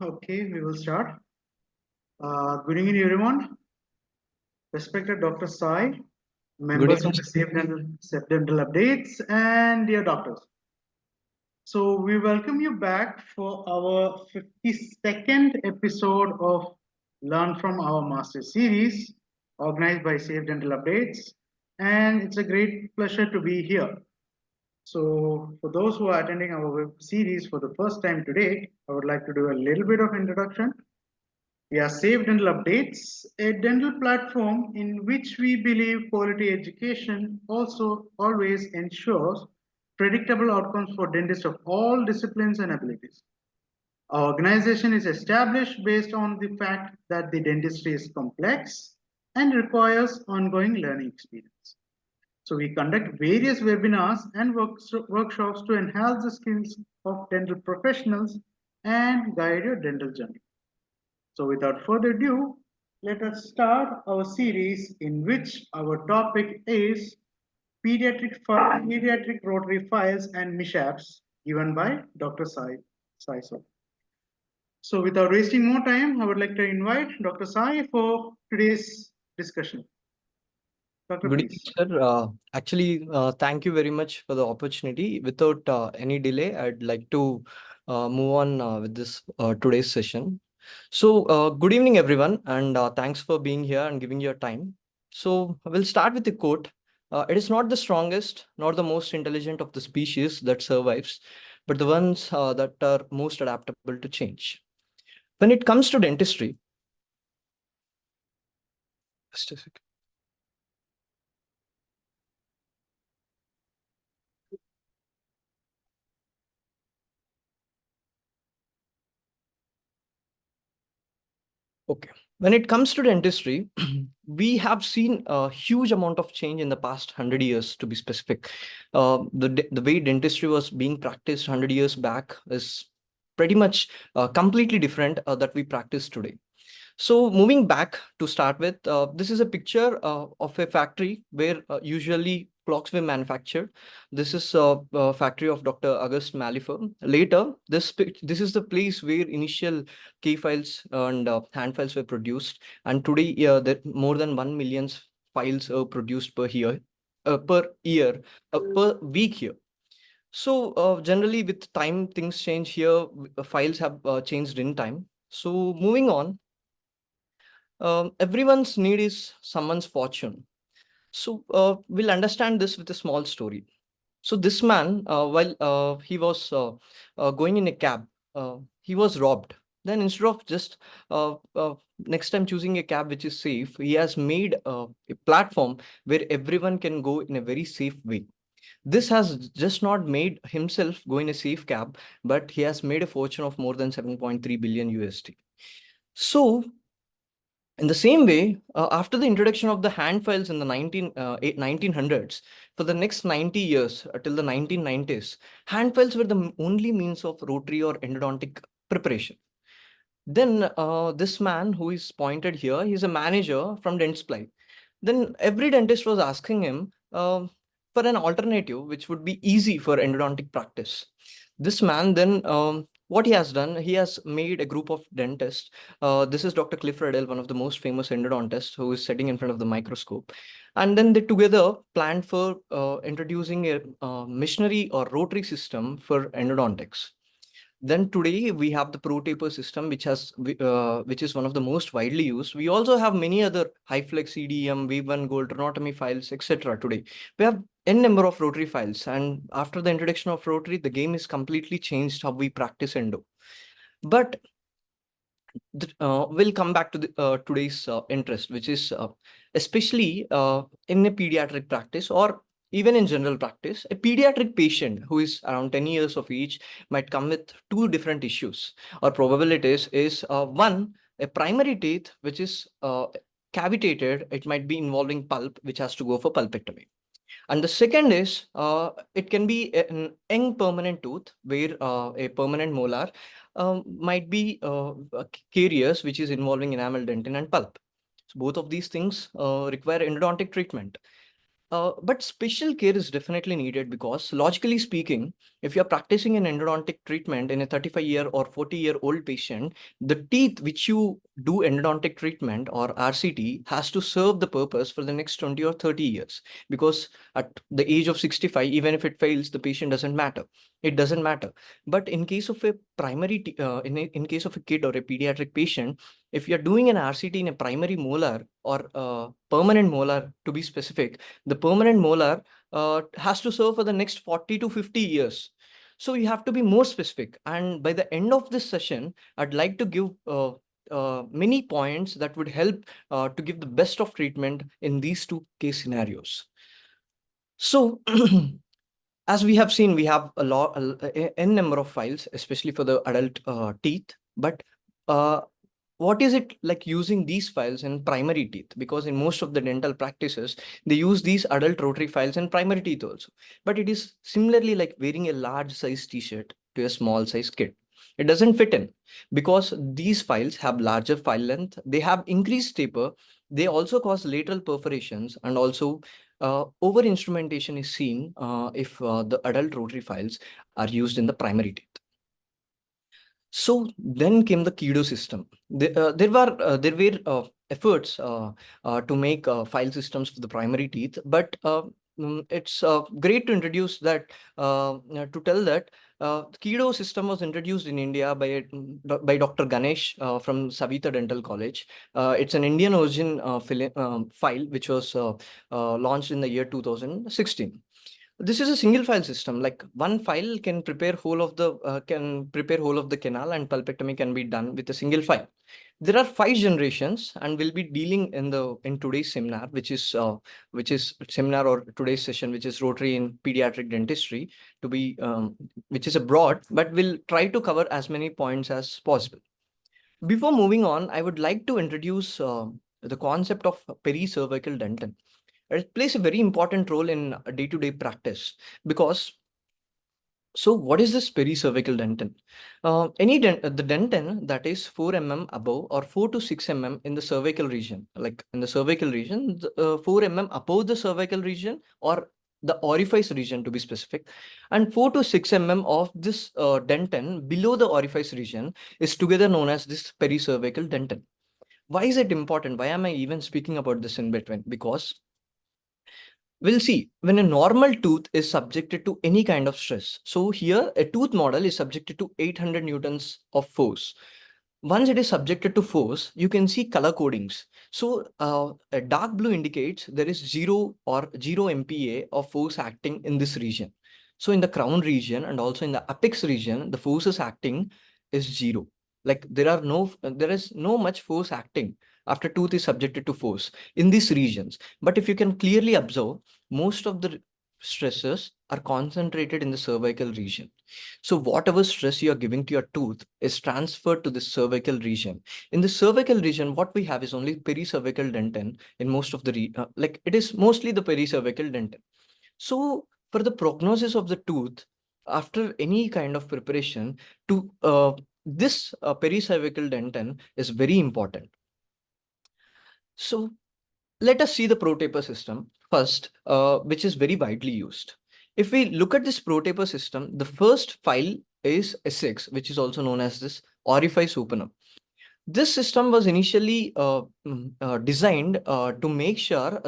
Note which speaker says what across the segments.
Speaker 1: Okay, we will start. Good evening, everyone. Respected Dr. Sai,
Speaker 2: Good
Speaker 1: members
Speaker 2: evening.
Speaker 1: of the Safe Dental Updates, and dear doctors. So, we welcome you back for our 52nd episode of Learn from Our Master series, organized by Safe Dental Updates. And it's a great pleasure to be here. So, for those who are attending our web series for the first time today, I would like to do a little bit of introduction. We are Safe Dental Updates, a dental platform in which we believe quality education also always ensures predictable outcomes for dentists of all disciplines and abilities. Our organization is established based on the fact that the dentistry is complex and requires ongoing learning experience. So we conduct various webinars and workshops to enhance the skills of dental professionals and guide your dental journey. So without further ado, let us start our series in which our topic is Pediatric Rotary Files and Mishaps given by Dr. Sai. So without wasting more time, I would like to invite Dr. Sai for today's discussion. Dr.
Speaker 2: Good evening,
Speaker 1: Please.
Speaker 2: sir. Thank you very much for the opportunity. Without any delay, I'd like to move on with this today's session. Good evening, everyone, and thanks for being here and giving your time. So, we'll start with the quote. It is not the strongest nor the most intelligent of the species that survives, but the ones that are most adaptable to change. When it comes to dentistry, just a second. Okay. When it comes to dentistry, we have seen a huge amount of change in the past 100 years, to be specific. The way dentistry was being practiced 100 years back is pretty much completely different that we practice today. So moving back to start with, this is a picture of a factory where usually clocks were manufactured. This is a factory of Dr. August Malifer. Later, this is the place where initial key files and hand files were produced. And today, there more than 1 million files are produced per year, per week here. So generally, with time, things change here. Files have changed in time. So moving on. Everyone's need is someone's fortune. So we'll understand this with a small story. So this man, while he was going in a cab, he was robbed. Then instead of just next time choosing a cab which is safe, he has made a platform where everyone can go in a very safe way. This has just not made himself go in a safe cab, but he has made a fortune of more than 7.3 billion USD. So in the same way, after the introduction of the hand files in the 1900s, for the next 90 years till the 1990s, hand files were the only means of rotary or endodontic preparation. Then this man who is pointed here, he's a manager from Dentsply. Then every dentist was asking him for an alternative which would be easy for endodontic practice. This man then what he has done, he has made a group of dentists. This is Dr. Cliff Riddell, one of the most famous endodontists who is sitting in front of the microscope. And then they together planned for introducing a missionary or rotary system for endodontics. Then today we have the ProTaper system, which is one of the most widely used. We also have many other HiFlex, CDM, V1 Gold, Renotomy files, etc. Today we have n number of rotary files, and after the introduction of rotary, the game is completely changed how we practice endo. But we'll come back to today's interest, which is especially in a pediatric practice or even in general practice. A pediatric patient who is around 10 years of age might come with two different issues or probabilities. Is one, a primary teeth which is cavitated. It might be involving pulp, which has to go for pulpectomy. And the second is it can be an young permanent tooth where a permanent molar might be carious, which is involving enamel dentin and pulp. So both of these things require endodontic treatment. But special care is definitely needed because, logically speaking, if you're practicing an endodontic treatment in a 35-year or 40-year-old patient, the teeth which you do endodontic treatment or RCT has to serve the purpose for the next 20 or 30 years. Because at the age of 65, even if it fails, the patient doesn't matter. It doesn't matter. But in case of a in case of a kid or a pediatric patient, if you're doing an RCT in a primary molar or permanent molar, to be specific, the permanent molar has to serve for the next 40 to 50 years. So you have to be more specific. And by the end of this session, I'd like to give many points that would help to give the best of treatment in these two case scenarios. So as we have seen, we have n number of files, especially for the adult teeth. But what is it like using these files in primary teeth? Because in most of the dental practices, they use these adult rotary files in primary teeth also. But it is similarly like wearing a large size t-shirt to a small size kid. It doesn't fit in because these files have larger file length, they have increased taper, they also cause lateral perforations, and also over instrumentation is seen if the adult rotary files are used in the primary teeth. So then came the Kido system. There were efforts to make file systems for the primary teeth, but it's great to introduce that to tell that Kido system was introduced in India by Dr. Ganesh from Savita Dental College. It's an Indian origin file which was launched in the year 2016. This is a single file system. Like one file can prepare whole of the canal, and pulpectomy can be done with a single file. There are 5 generations, and we'll be dealing in today's seminar, which is seminar or today's session, which is rotary in pediatric dentistry, to be which is a broad, but we'll try to cover as many points as possible. Before moving on, I would like to introduce the concept of pericervical dentin. It plays a very important role in day-to-day practice because, so what is this pericervical dentin? The dentin that is 4 above or 4 to 6 in the cervical region, like in the cervical region, 4 above the cervical region or the orifice region to be specific, and 4 to 6 of this dentin below the orifice region is together known as this pericervical dentin. Why is it important? Why am I even speaking about this in between? Because we'll see when a normal tooth is subjected to any kind of stress. So here a tooth model is subjected to 800 newtons of force. Once it is subjected to force, you can see color codings. So a dark blue indicates there is 0 MPa of force acting in this region. So in the crown region and also in the apex region, the forces acting is 0. Like there is no much force acting after tooth is subjected to force in these regions. But if you can clearly observe, most of the stresses are concentrated in the cervical region. So whatever stress you are giving to your tooth is transferred to the cervical region. In the cervical region, what we have is only pericervical dentin in most of the, like it is mostly the pericervical dentin. So for the prognosis of the tooth, after any kind of preparation, to this pericervical dentin is very important. So let us see the ProTaper system first, which is very widely used. If we look at this ProTaper system, the first file is S6, which is also known as this orifice opener. This system was initially designed to make sure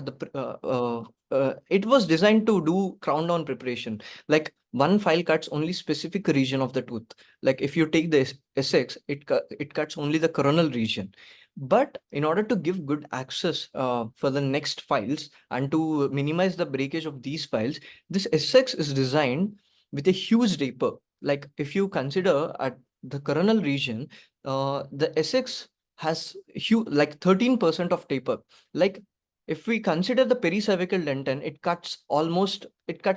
Speaker 2: it was designed to do crown down preparation. Like one file cuts only specific region of the tooth. Like if you take the Essex, it cuts only the coronal region. But in order to give good access for the next files and to minimize the breakage of these files, this Essex is designed with a huge taper. Like if you consider at the coronal region, the Essex has huge, like 13% of taper. Like if we consider the pericervical dentin, it cuts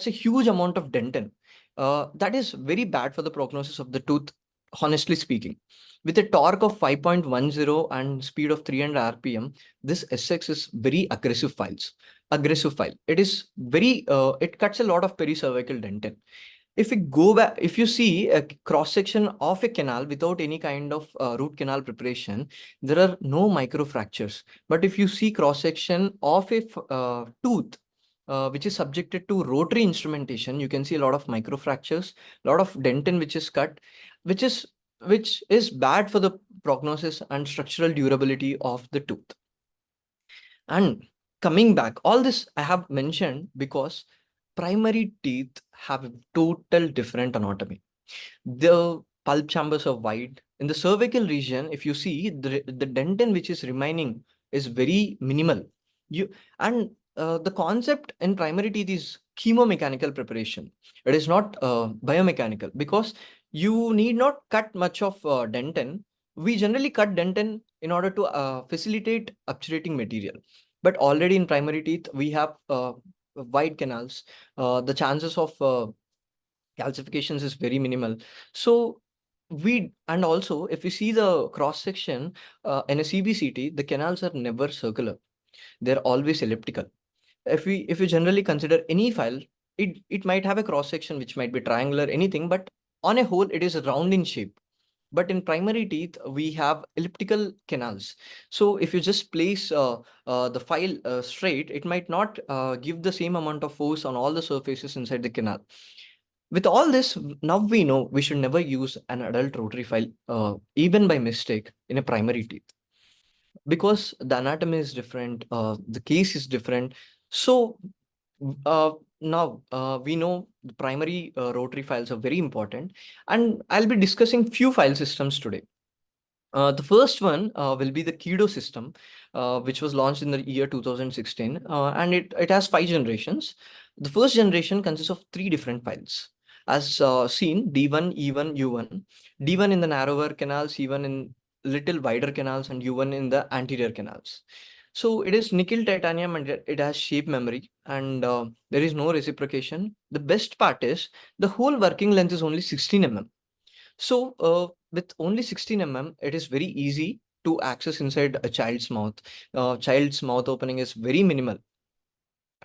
Speaker 2: a huge amount of dentin. That is very bad for the prognosis of the tooth, honestly speaking. With a torque of 5.10 and speed of 300 RPM, this Essex is very aggressive file. It is very, it cuts a lot of pericervical dentin. If we go back, if you see a cross section of a canal without any kind of root canal preparation, there are no microfractures. But if you see cross section of a tooth which is subjected to rotary instrumentation, you can see a lot of microfractures, a lot of dentin which is cut, which is which is bad for the prognosis and structural durability of the tooth. And coming back, all this I have mentioned because primary teeth have a total different anatomy. The pulp chambers are wide. In the cervical region, if you see the dentin which is remaining is very minimal. You and the concept in primary teeth is chemomechanical preparation. It is not biomechanical because you need not cut much of dentin. We generally cut dentin in order to facilitate obturating material. But already in primary teeth, we have wide canals. The chances of calcifications is very minimal. So and also if we see the cross section in a CBCT, the canals are never circular. They're always elliptical. If we generally consider any file, it might have a cross section which might be triangular, anything, but on a whole, it is round in shape. But in primary teeth, we have elliptical canals. So if you just place the file straight, it might not give the same amount of force on all the surfaces inside the canal. With all this, now we know we should never use an adult rotary file, even by mistake, in a primary teeth, because the anatomy is different, the case is different. So now we know the primary rotary files are very important, and I'll be discussing few file systems today. The first one will be the Kido system, which was launched in the year 2016, and it has 5 generations. The first generation consists of 3 different files, as seen D1, E1, U1. D1 in the narrower canals, E1 in little wider canals, and U1 in the anterior canals. So it is nickel titanium and it has shape memory, and there is no reciprocation. The best part is the whole working length is only 16 mm. So, with only 16 mm, it is very easy to access inside a child's mouth. Child's mouth opening is very minimal.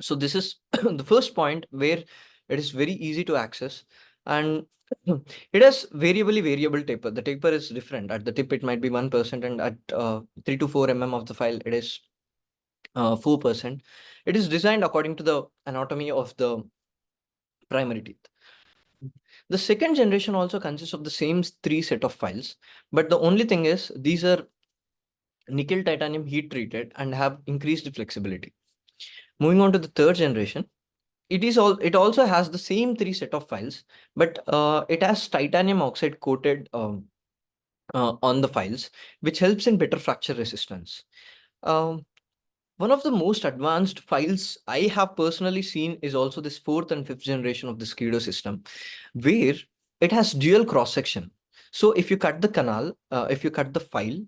Speaker 2: So this is the first point where it is very easy to access, and it has variable taper. The taper is different. At the tip, it might be 1%, and at 3 to 4 mm of the file, it is 4%. It is designed according to the anatomy of the primary teeth. The second generation also consists of the same 3 set of files, but the only thing is these are nickel titanium heat treated and have increased flexibility. Moving on to the third generation, it also has the same 3 set of files, but it has titanium oxide coated on the files, which helps in better fracture resistance. Um, One of the most advanced files I have personally seen is also this fourth and fifth generation of the Skido system, where it has dual cross section. So if you cut the canal, if you cut the file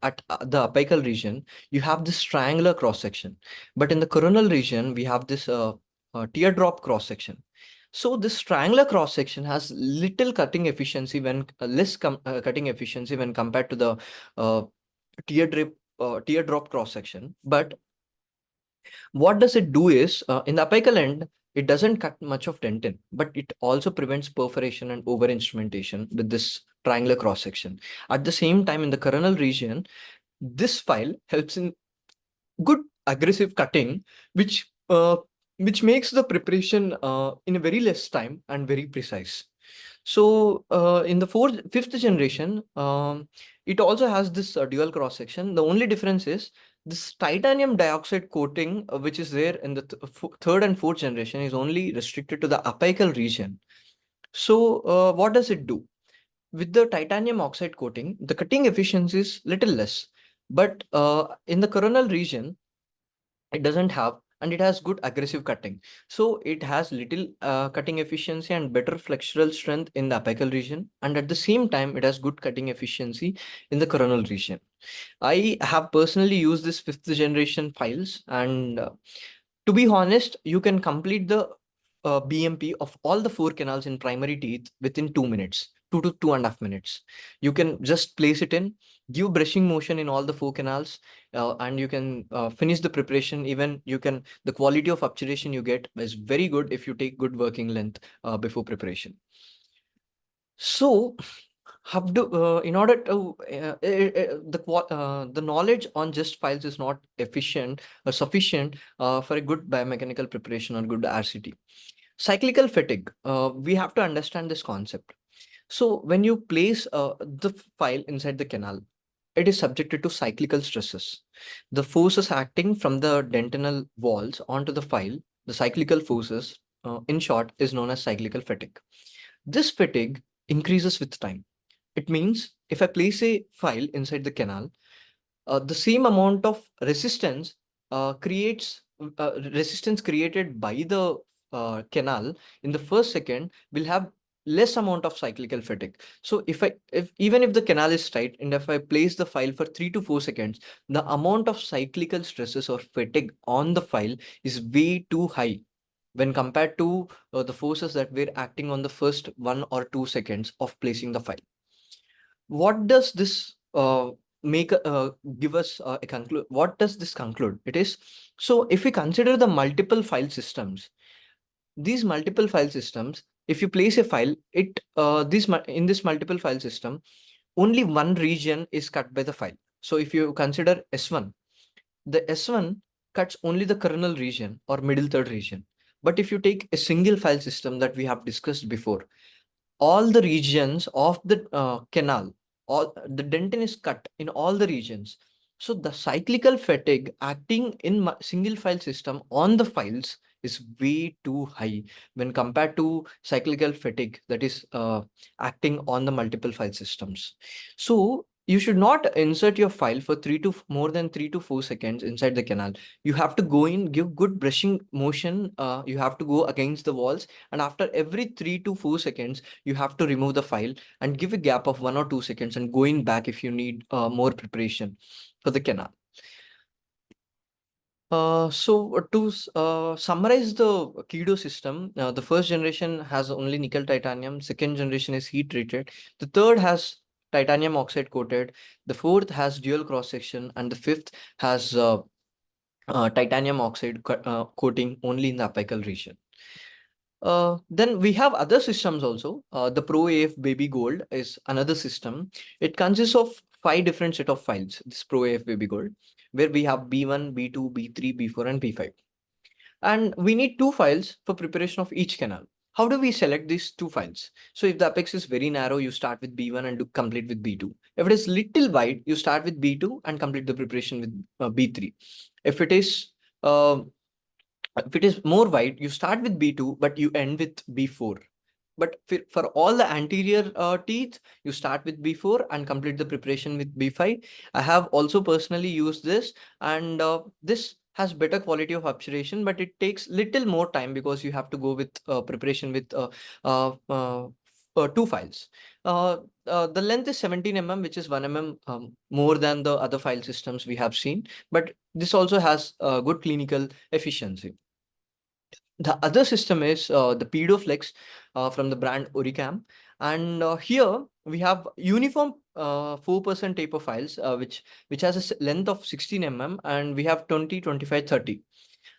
Speaker 2: at the apical region, you have this triangular cross section. But in the coronal region, we have this teardrop cross section. So this triangular cross section has little cutting efficiency when less cutting efficiency when compared to the uh, teardrop cross section. But what does it do is, in the apical end, it doesn't cut much of dentin, but it also prevents perforation and over instrumentation with this triangular cross section. At the same time, in the coronal region, this file helps in good aggressive cutting, which uh, which makes the preparation in a very less time and very precise. So in the fifth generation, it also has this dual cross section. The only difference is this titanium dioxide coating, which is there in the third and fourth generation, is only restricted to the apical region. So what does it do? With the titanium oxide coating, the cutting efficiency is little less, but in the coronal region, it doesn't have, and it has good aggressive cutting. So it has little cutting efficiency and better flexural strength in the apical region, and at the same time it has good cutting efficiency in the coronal region. I have personally used this fifth generation files, and to be honest, you can complete the BMP of all the four canals in primary teeth within 2 minutes, 2 to 2.5 minutes. You can just place it in, give brushing motion in all the four canals, and you can finish the preparation. Even you can, the quality of obturation you get is very good if you take good working length before preparation. So, have to in order to the knowledge on just files is not efficient or sufficient for a good biomechanical preparation or good RCT. Cyclical fatigue. We have to understand this concept. So when you place the file inside the canal, it is subjected to cyclical stresses. The forces acting from the dentinal walls onto the file, the cyclical forces, in short, is known as cyclical fatigue. This fatigue increases with time. It means if I place a file inside the canal, the same amount of resistance created by the canal in the first second will have less amount of cyclical fatigue. So if even if the canal is tight and if I place the file for 3 to 4 seconds, the amount of cyclical stresses or fatigue on the file is way too high when compared to the forces that were acting on the first 1 or 2 seconds of placing the file. What does this make give us a conclude? What does this conclude? It is, so if we consider the multiple file systems, these multiple file systems, if you place a file, in this multiple file system, only one region is cut by the file. So if you consider S1, the S1 cuts only the kernel region or middle third region. But if you take a single file system that we have discussed before, all the regions of the canal, all the dentin is cut in all the regions. So the cyclical fatigue acting in single file system on the files is way too high when compared to cyclical fatigue that is acting on the multiple file systems. So you should not insert your file for more than 3 to 4 seconds inside the canal. You have to go in, give good brushing motion. You have to go against the walls, and after every 3 to 4 seconds, you have to remove the file and give a gap of 1 or 2 seconds and go in back if you need more preparation for the canal. So to summarize the Kido system, the first generation has only nickel titanium, second generation is heat treated, the third has titanium oxide coated, the fourth has dual cross section, and the fifth has titanium oxide coating only in the apical region. Then we have other systems also. The Pro AF Baby Gold is another system. It consists of 5 different set of files, this Pro AF Baby Gold, where we have B1, B2, B3, B4, and B5. And we need 2 files for preparation of each canal. How do we select these 2 files? So if the apex is very narrow, you start with B1 and do complete with B2. If it is little wide, you start with B2 and complete the preparation with B3. If it is more wide, you start with B2, but you end with B4. But for all the anterior teeth, you start with B4 and complete the preparation with B5. I have also personally used this, and this has better quality of obturation, but it takes little more time because you have to go with preparation with uh, uh, 2 files. The length is 17 mm, which is 1 mm more than the other file systems we have seen, but this also has good clinical efficiency. The other system is the Pedoflex from the brand Oricam. And here we have uniform 4% taper files, which has a length of 16 mm, and we have 20, 25, 30.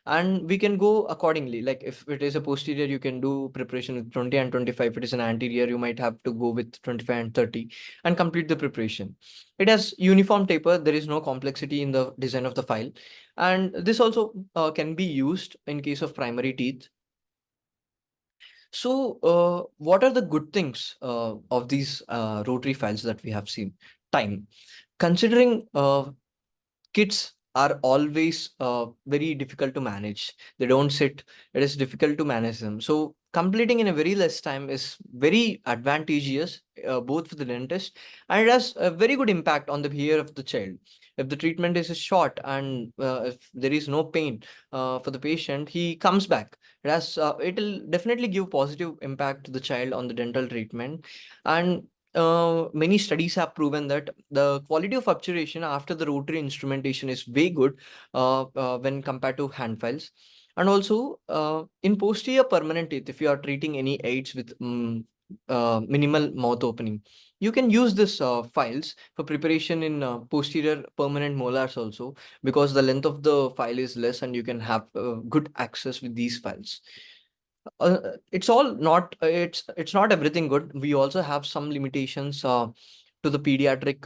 Speaker 2: And we can go accordingly. Like if it is a posterior, you can do preparation with 20 and 25. If it is an anterior, you might have to go with 25 and 30 and complete the preparation. It has uniform taper. There is no complexity in the design of the file. And this also can be used in case of primary teeth. So, what are the good things of these rotary files that we have seen? Time. Considering kids are always very difficult to manage. They don't sit. It is difficult to manage them. So completing in a very less time is very advantageous, both for the dentist, and it has a very good impact on the behavior of the child. If the treatment is short and if there is no pain for the patient, he comes back. It will definitely give positive impact to the child on the dental treatment. And many studies have proven that the quality of obturation after the rotary instrumentation is way good when compared to hand files. And also, in posterior permanent teeth, if you are treating any aids with minimal mouth opening, you can use this files for preparation in posterior permanent molars also, because the length of the file is less and you can have good access with these files. It's all not it's not everything good. We also have some limitations to the pediatric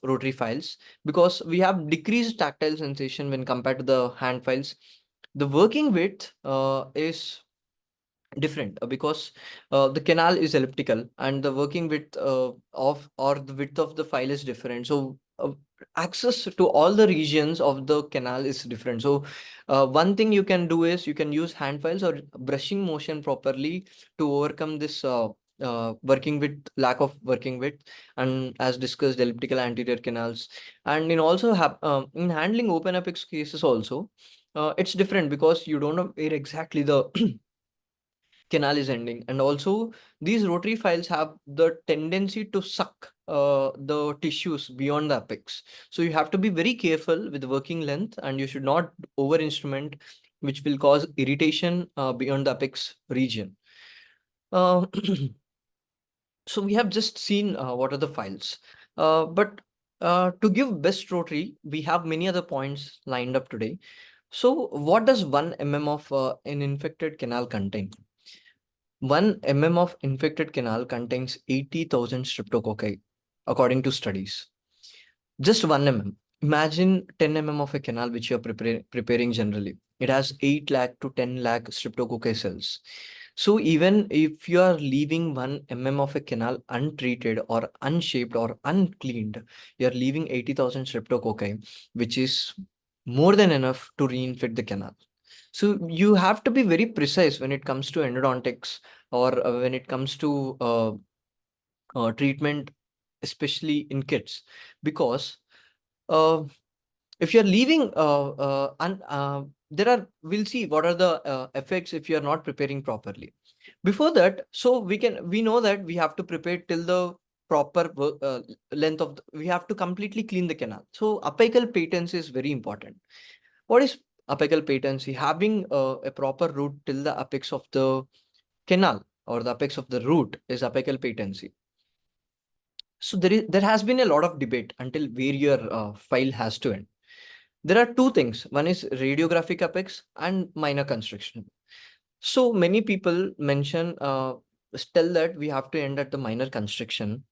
Speaker 2: rotary files, because we have decreased tactile sensation when compared to the hand files. The working width is different because the canal is elliptical and the working width of or the width of the file is different. So access to all the regions of the canal is different. So one thing you can do is you can use hand files or brushing motion properly to overcome this working width, lack of working width, and as discussed, elliptical anterior canals. And in also have in handling open apex cases also, it's different because you don't know where exactly the canal is ending. And also, these rotary files have the tendency to suck the tissues beyond the apex. So you have to be very careful with the working length, and you should not over instrument, which will cause irritation beyond the apex region. Uh, so we have just seen what are the files, but to give best rotary, we have many other points lined up today. So what does 1 mm of an infected canal contain? 1 mm of infected canal contains 80,000 streptococci, according to studies. Just 1 mm. Imagine 10 mm of a canal which you're preparing generally. It has 8 lakh to 10 lakh streptococci cells. So even if you are leaving 1 mm of a canal untreated or unshaped or uncleaned, you're leaving 80,000 streptococci, which is more than enough to reinfect the canal. So you have to be very precise when it comes to endodontics, or when it comes to treatment, especially in kids, because uh, if you're leaving there are we'll see what are the effects if you're not preparing properly. Before that, so we know that we have to prepare till the proper length of we have to completely clean the canal. So apical patency is very important. What is apical patency? Having a proper root till the apex of the canal or the apex of the root is apical patency. So there has been a lot of debate until where your file has to end. There are two things. One is radiographic apex and minor constriction. So many people mention tell that we have to end at the minor constriction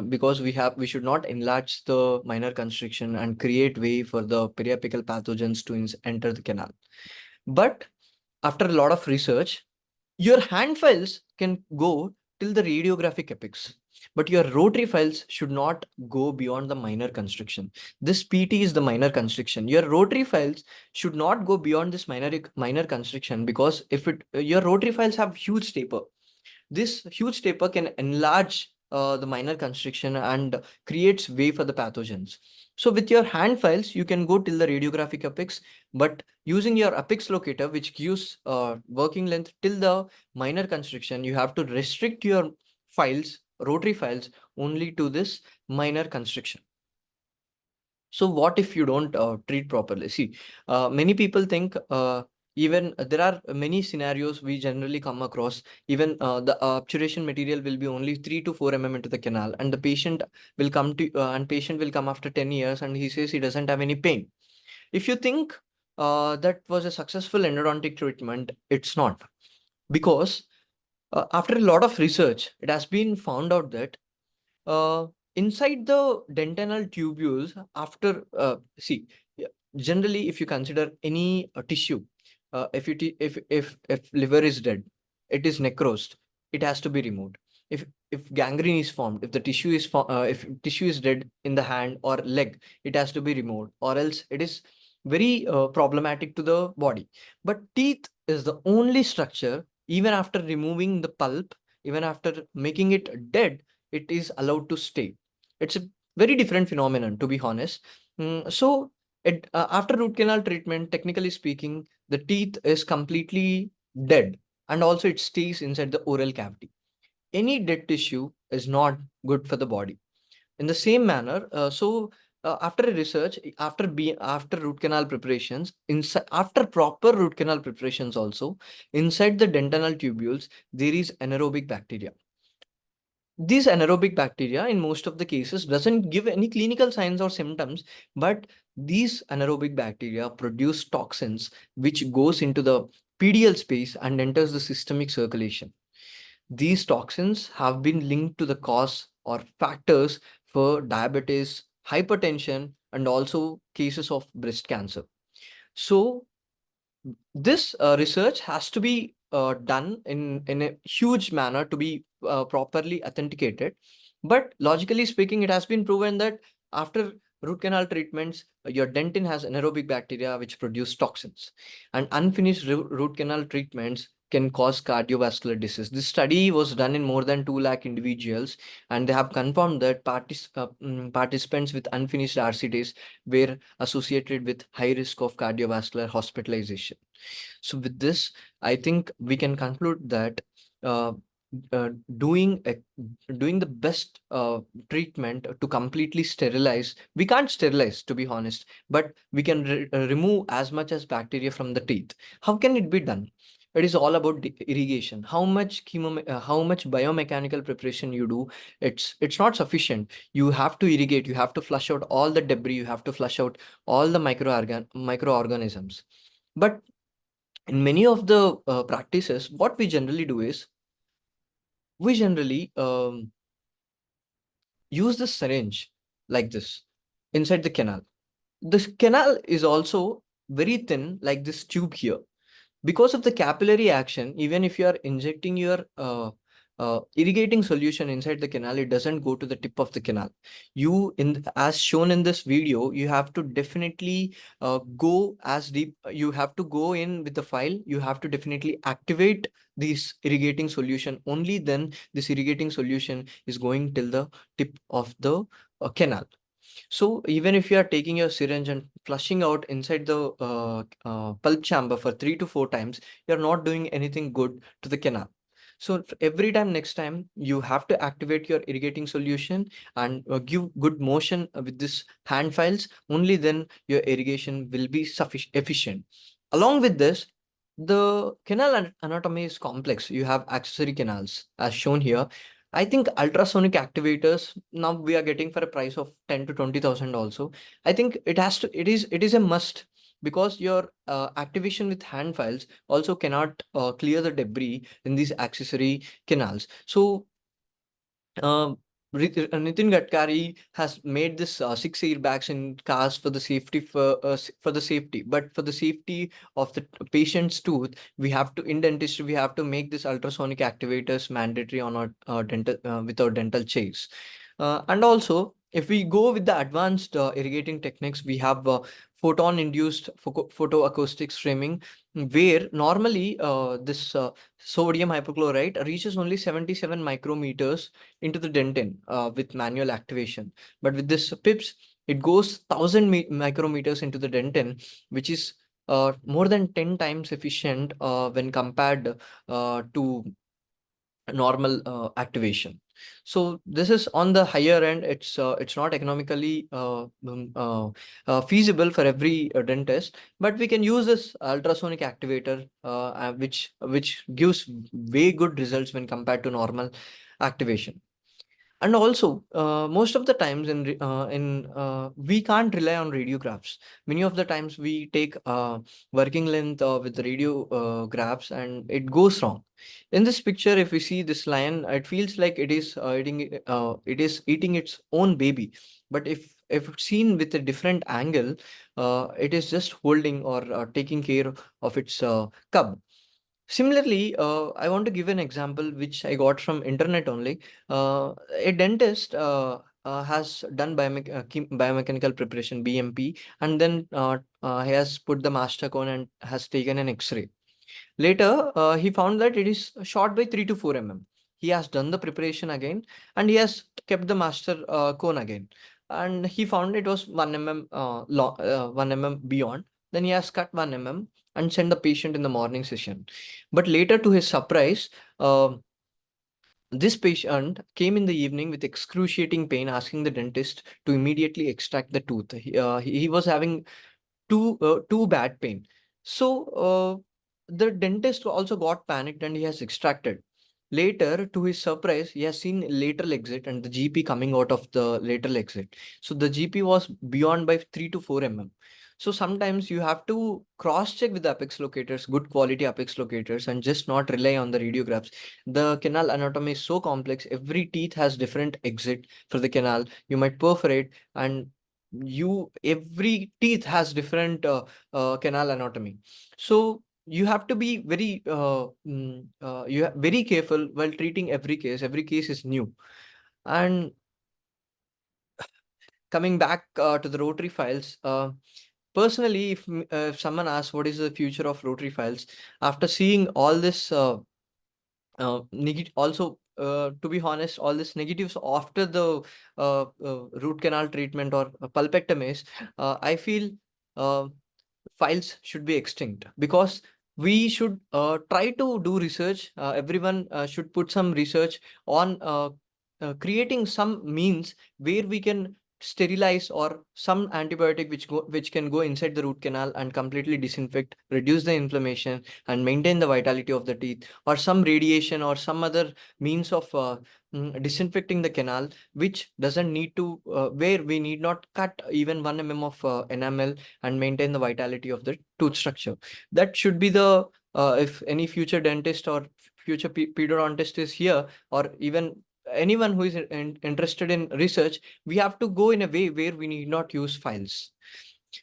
Speaker 2: because we should not enlarge the minor constriction and create way for the periapical pathogens to enter the canal. But after a lot of research, your hand files can go till the radiographic apex, but your rotary files should not go beyond the minor constriction. This PT is the minor constriction. Your rotary files should not go beyond this minor constriction, because if your rotary files have huge taper, this huge taper can enlarge the minor constriction and creates way for the pathogens. So with your hand files, you can go till the radiographic apex, but using your apex locator, which gives working length till the minor constriction, you have to restrict your files, rotary files, only to this minor constriction. So what if you don't treat properly? See, many people think even there are many scenarios we generally come across. Even the obturation material will be only 3 to 4 mm into the canal, and the patient will come to and patient will come after 10 years, and he says he doesn't have any pain. If you think that was a successful endodontic treatment, it's not, because after a lot of research, it has been found out that uh, inside the dentinal tubules, after generally, if you consider any tissue, if liver is dead, it is necrosed, it has to be removed. If gangrene is formed, if the tissue is if tissue is dead in the hand or leg, it has to be removed, or else it is very problematic to the body. But teeth is the only structure, even after removing the pulp, even after making it dead, it is allowed to stay. It's a very different phenomenon, to be honest. So after root canal treatment, technically speaking, the teeth is completely dead, and also it stays inside the oral cavity. Any dead tissue is not good for the body. In the same manner, after a research, after root canal preparations, after proper root canal preparations also, inside the dentinal tubules, there is anaerobic bacteria. These anaerobic bacteria, in most of the cases, doesn't give any clinical signs or symptoms, but these anaerobic bacteria produce toxins which goes into the pedial space and enters the systemic circulation. These toxins have been linked to the cause or factors for diabetes, hypertension, and also cases of breast cancer. So this research has to be done in a huge manner to be properly authenticated. But logically speaking, it has been proven that after root canal treatments, your dentin has anaerobic bacteria which produce toxins, and unfinished root canal treatments can cause cardiovascular disease. This study was done in more than 2 lakh individuals, and they have confirmed that participants with unfinished RCTs were associated with high risk of cardiovascular hospitalization. So with this, I think we can conclude that uh, uh, doing a, doing the best treatment to completely sterilize, we can't sterilize, to be honest, but we can remove as much as bacteria from the teeth. How can it be done? It is all about irrigation. How much biomechanical preparation you do, it's not sufficient. You have to irrigate. You have to flush out all the debris. You have to flush out all the microorganisms. But in many of the practices, what we generally do is we generally use the syringe like this inside the canal. This canal is also very thin, like this tube here. Because of the capillary action, even if you are injecting your irrigating solution inside the canal, it doesn't go to the tip of the canal. As shown in this video, you have to definitely go as deep. You have to go in with the file. You have to definitely activate this irrigating solution. Only then this irrigating solution is going till the tip of the canal. So even if you are taking your syringe and flushing out inside the pulp chamber for 3 to 4 times, you're not doing anything good to the canal. So every time, next time, you have to activate your irrigating solution and give good motion with this hand files. Only then your irrigation will be sufficient efficient. Along with this, the canal anatomy is complex. You have accessory canals as shown here. I think ultrasonic activators now we are getting for a price of 10 to 20,000 also. I think it is a must, because your activation with hand files also cannot clear the debris in these accessory canals. So uh, Nitin Gadkari has made this 6 airbags in cars for the safety for the safety, but for the safety of the patient's tooth, we have to in dentistry we have to make this ultrasonic activators mandatory on our dental with our dental chairs. And also, if we go with the advanced irrigating techniques, we have photon-induced photoacoustic streaming, where normally this sodium hypochlorite reaches only 77 micrometers into the dentin with manual activation. But with this PIPS, it goes 1,000 micrometers into the dentin, which is more than 10 times efficient when compared to normal activation. So this is on the higher end. It's not economically feasible for every dentist, but we can use this ultrasonic activator, which gives way good results when compared to normal activation. And also, most of the times we can't rely on radiographs. Many of the times we take working length with the radiographs, and it goes wrong. In this picture, if we see this lion, it feels like it is eating its own baby. But if it's seen with a different angle, it is just holding or taking care of its cub. Similarly, I want to give an example which I got from internet only. A dentist has done biomechanical preparation (BMP), and then he has put the master cone and has taken an X-ray. Later, he found that it is short by 3 to 4 mm. He has done the preparation again, and he has kept the master cone again, and he found it was 1 mm 1 mm beyond. Then he has cut 1 mm and sent the patient in the morning session. But later, to his surprise, this patient came in the evening with excruciating pain, asking the dentist to immediately extract the tooth. He was having too bad pain. So the dentist also got panicked and he has extracted. Later, to his surprise, he has seen lateral exit and the GP coming out of the lateral exit. So the GP was beyond by 3 to 4 mm. So sometimes you have to cross check with the apex locators, good quality apex locators, and just not rely on the radiographs. The canal anatomy is so complex. Every teeth has different exit for the canal. You might perforate, and every teeth has different canal anatomy. So you have to be very careful while treating every case. Every case is new. And coming back to the rotary files, personally, if someone asks what is the future of rotary files, after seeing all this also, to be honest, all these negatives after the root canal treatment or pulpectomies, I feel uh, files should be extinct, because we should try to do research. Everyone should put some research on creating some means where we can sterilize, or some antibiotic which can go inside the root canal and completely disinfect, reduce the inflammation, and maintain the vitality of the teeth, or some radiation or some other means of disinfecting the canal, which doesn't need to where we need not cut even 1 mm of enamel, and maintain the vitality of the tooth structure. That should be the if any future dentist or future pedodontist is here, or even anyone who is interested in research, we have to go in a way where we need not use files.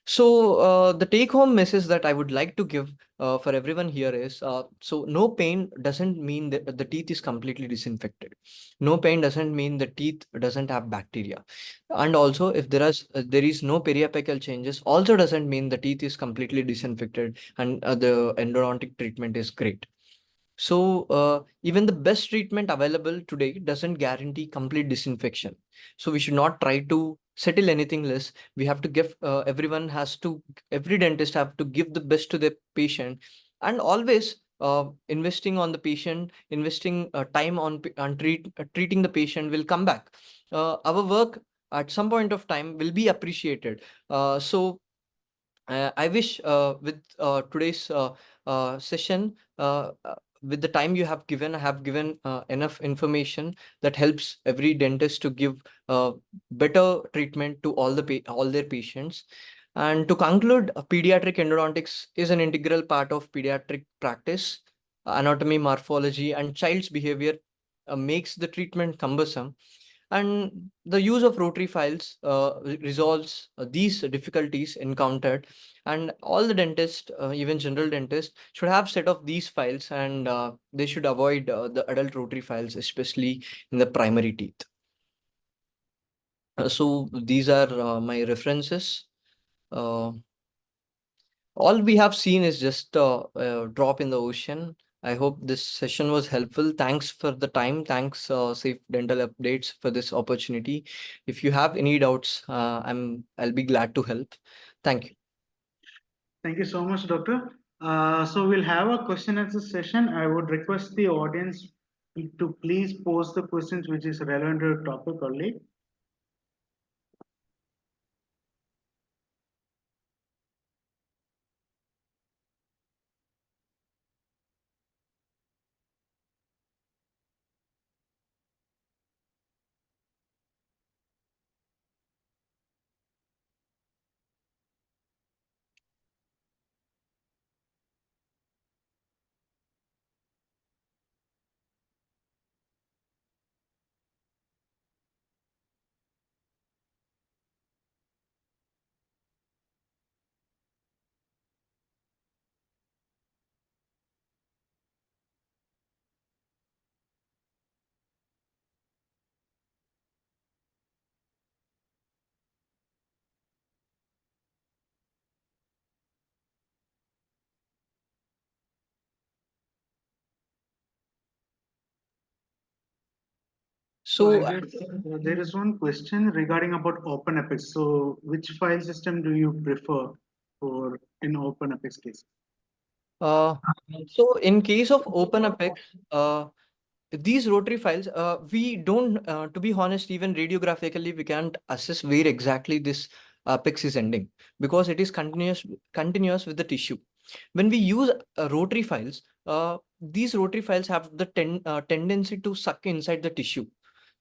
Speaker 2: So the take home message that I would like to give for everyone here is, so no pain doesn't mean that the teeth is completely disinfected. No pain doesn't mean the teeth doesn't have bacteria. And also, if there is no periapical changes, also doesn't mean the teeth is completely disinfected and the endodontic treatment is great. So even the best treatment available today doesn't guarantee complete disinfection. So we should not try to settle anything less. We have to give, every dentist have to give the best to the patient, and always investing on the patient, investing time on treating the patient will come back. Our work at some point of time will be appreciated. I wish with today's session, with the time you have given, I have given enough information that helps every dentist to give better treatment to all their patients. And to conclude, pediatric endodontics is an integral part of pediatric practice. Anatomy, morphology, and child's behavior makes the treatment cumbersome, and the use of rotary files resolves these difficulties encountered. And all the dentists, even general dentists, should have set of these files, and they should avoid the adult rotary files, especially in the primary teeth. So these are my references. Uh, all we have seen is just a drop in the ocean. I hope this session was helpful. Thanks for the time. Thanks, Safe Dental Updates, for this opportunity. If you have any doubts, I'll be glad to help. Thank you.
Speaker 1: Thank you so much, Doctor. So we'll have a question answer session. I would request the audience to please post the questions which is relevant to the topic only.
Speaker 2: So
Speaker 1: I guess there is one question regarding about OpenApex. So which file system do you prefer for in OpenApex case?
Speaker 2: uh, so in case of OpenApex, these rotary files, we don't, to be honest, even radiographically, we can't assess where exactly this apex is ending because it is continuous with the tissue. When we use rotary files, these rotary files have the tendency to suck inside the tissue.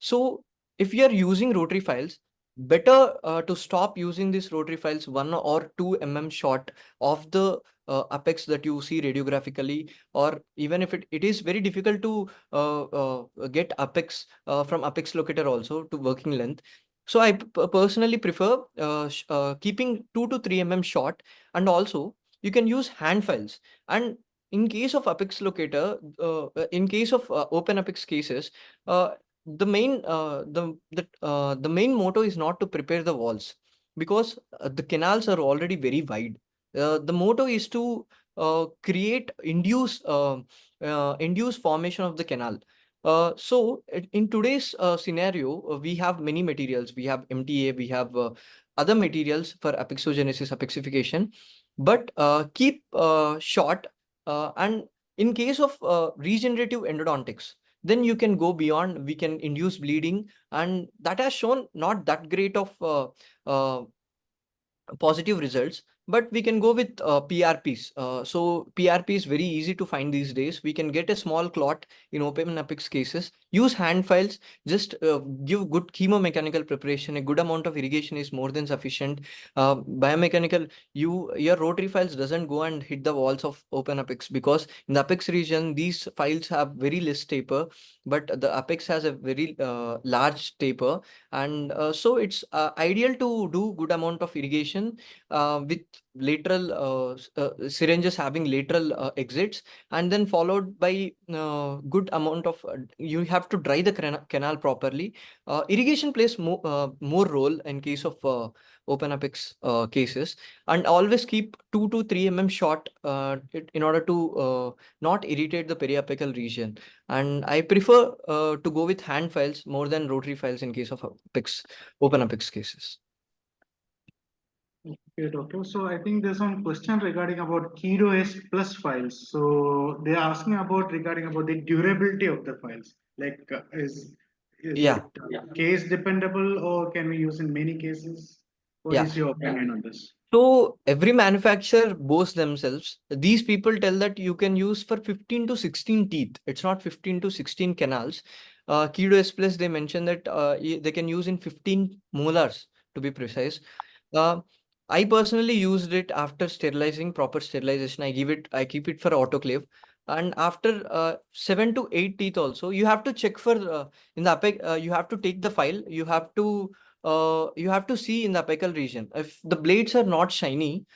Speaker 2: So if you are using rotary files, better to stop using these rotary files 1 or 2 short of the apex that you see radiographically, or even if it is very difficult to get apex from apex locator also to working length. So I personally prefer keeping 2 to 3 short, and also you can use hand files. And in case of apex locator, in case of open apex cases, uh, the main motto is not to prepare the walls, because the canals are already very wide. The motto is to induce formation of the canal. In today's scenario, we have many materials. We have MTA, we have other materials for apexogenesis, apexification, but keep short. And in case of regenerative endodontics, then you can go beyond. We can induce bleeding, and that has shown not that great of positive results, but we can go with PRPs. So PRP is very easy to find these days. We can get a small clot in open apex cases, use hand files, just give good chemomechanical preparation. A good amount of irrigation is more than sufficient. Biomechanical, your rotary files doesn't go and hit the walls of open apex, because in the apex region, these files have very less taper, but the apex has a very large taper. And so it's ideal to do good amount of irrigation with lateral syringes having lateral exits, and then followed by good amount of you have to dry the canal properly. Irrigation plays more role in case of open apex cases, and always keep 2 to 3 short in order to not irritate the periapical region. And I prefer to go with hand files more than rotary files in case of apex, open apex cases.
Speaker 1: Okay, doctor. So I think there's one question regarding about Keto S plus files. So they're asking about regarding about the durability of the files. Like, is
Speaker 2: Yeah,
Speaker 1: it case dependable or can we use in many cases? What
Speaker 2: yeah.
Speaker 1: is your opinion on this?
Speaker 2: So every manufacturer boasts themselves. These people tell that you can use for 15 to 16 teeth. It's not 15 to 16 canals. Keto S plus, they mentioned that they can use in 15 molars, to be precise. Uh, I personally used it after sterilizing, proper sterilization. I keep it for autoclave. And after 7 to 8 teeth also, you have to check for in the apex. You have to take the file. You have to see in the apical region. If the blades are not shiny,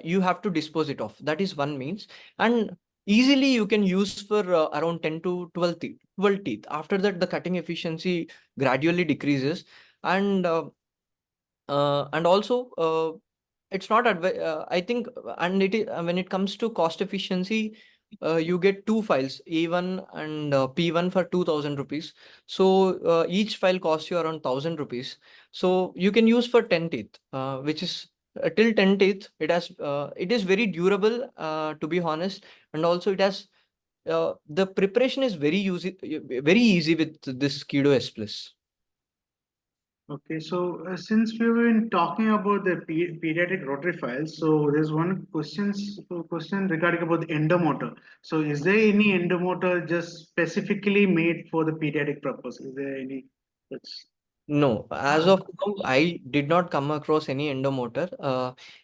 Speaker 2: you have to dispose it off. That is one means. And easily you can use for around 10 to 12 teeth. 12 teeth. After that, the cutting efficiency gradually decreases. And and also it's not I think, and it is when it comes to cost efficiency, you get two files, A1 and P1, for 2000 rupees. So each file costs you around 1000 rupees. So you can use for 10 teeth, which is till 10 teeth. It is very durable, to be honest. And also it has the preparation is very easy with this Keto S plus.
Speaker 1: Okay, so since we've been talking about the pediatric rotary files, so there's one question regarding about the endomotor. So is there any endomotor just specifically made for the pediatric purpose? Is there any such?
Speaker 2: No, as of now, I did not come across any endomotor.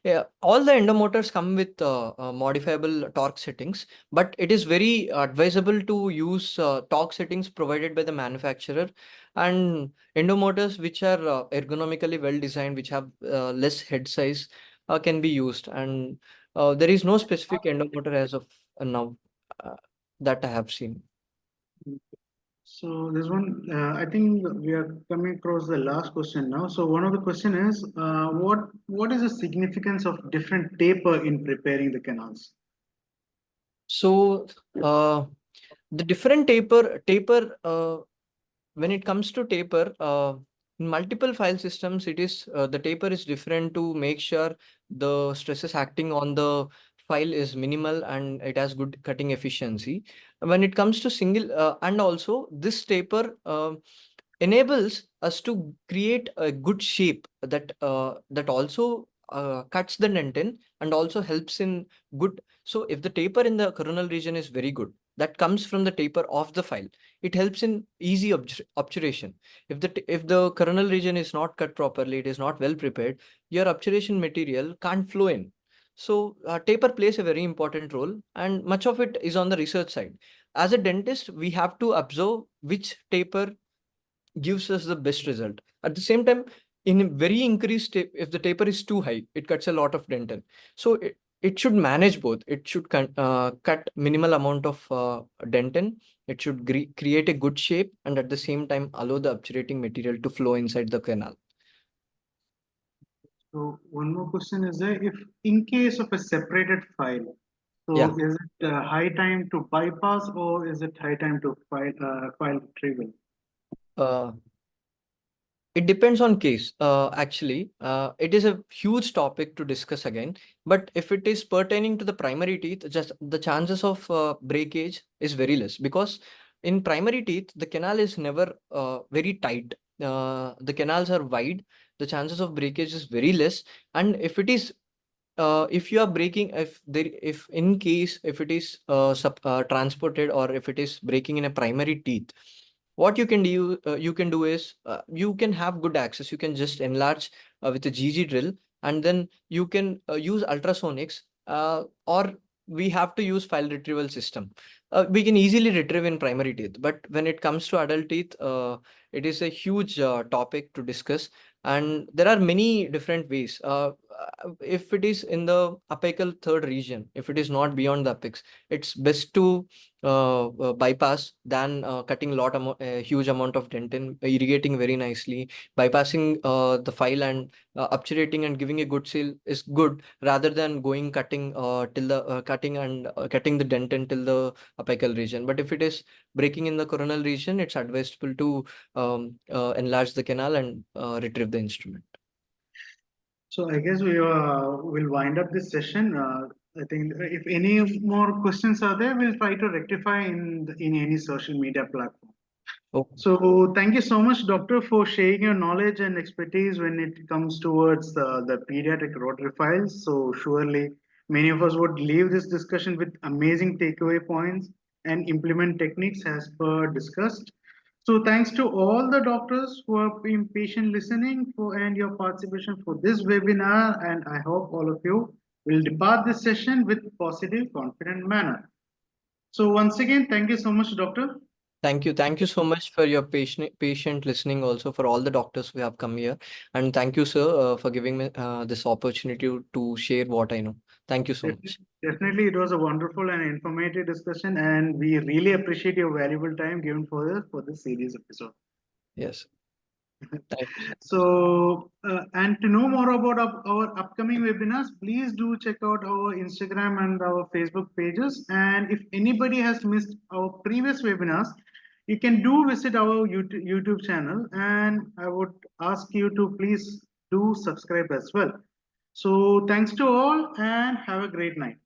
Speaker 2: Yeah, all the endomotors come with modifiable torque settings, but it is very advisable to use torque settings provided by the manufacturer, and endomotors which are ergonomically well designed, which have less head size, can be used. And there is no specific endomotor as of now uh, that I have seen.
Speaker 1: So there's one, I think we are coming across the last question now. So one of the question is, what is the significance of different taper in preparing the canals?
Speaker 2: So the different taper when it comes to taper, in multiple file systems, it is the taper is different to make sure the stresses acting on the file is minimal and it has good cutting efficiency. When it comes to single, and also this taper enables us to create a good shape that also cuts the dentin and also helps in good. So if the taper in the coronal region is very good, that comes from the taper of the file. It helps in easy obturation. If the coronal region is not cut properly, it is not well prepared, your obturation material can't flow in. So taper plays a very important role, and much of it is on the research side. As a dentist, we have to observe which taper gives us the best result. At the same time, in a very increased if the taper is too high, it cuts a lot of dentin. So it should manage both. It should cut minimal amount of dentin. It should create a good shape and at the same time allow the obturating material to flow inside the canal.
Speaker 1: So one more question is there, if in case of a separated file,
Speaker 2: Yeah.
Speaker 1: so is it high time to bypass or is it high time to file retrieval?
Speaker 2: Uh, It depends on case. Actually, it is a huge topic to discuss again. But if it is pertaining to the primary teeth, just the chances of breakage is very less, because in primary teeth the canal is never very tight. The canals are wide. The chances of breakage is very less. And if you are breaking, if in case if it is transported, or if it is breaking in a primary teeth, what you can do is you can have good access. You can just enlarge with a GG drill, and then you can use ultrasonics, or we have to use file retrieval system. We can easily retrieve in primary teeth, but when it comes to adult teeth, it is a huge topic to discuss, and there are many different ways. If it is in the apical third region, if it is not beyond the apex, it's best to bypass than cutting a huge amount of dentin, irrigating very nicely. Bypassing the file and obturating and giving a good seal is good, rather than going cutting till the cutting the dentin till the apical region. But if it is breaking in the coronal region, it's advisable to enlarge the canal and retrieve the instrument.
Speaker 1: So I guess we will wind up this session. I think if any more questions are there, we'll try to rectify in any social media platform.
Speaker 2: Okay.
Speaker 1: So thank you so much, Doctor, for sharing your knowledge and expertise when it comes towards the pediatric rotary files. So surely many of us would leave this discussion with amazing takeaway points and implement techniques as per discussed. So thanks to all the doctors who have been patient listening for and your participation for this webinar. And I hope all of you will depart this session with positive, confident manner. So once again, thank you so much, Doctor.
Speaker 2: Thank you. Thank you so much for your patient listening, also for all the doctors who have come here. And thank you, sir, for giving me this opportunity to share what I know. Thank you so much.
Speaker 1: Definitely, it was a wonderful and informative discussion, and we really appreciate your valuable time given for this series episode.
Speaker 2: Yes. Thank you.
Speaker 1: So, and to know more about our upcoming webinars, please do check out our Instagram and our Facebook pages. And if anybody has missed our previous webinars, you can do visit our YouTube channel. And I would ask you to please do subscribe as well. So, thanks to all, and have a great night.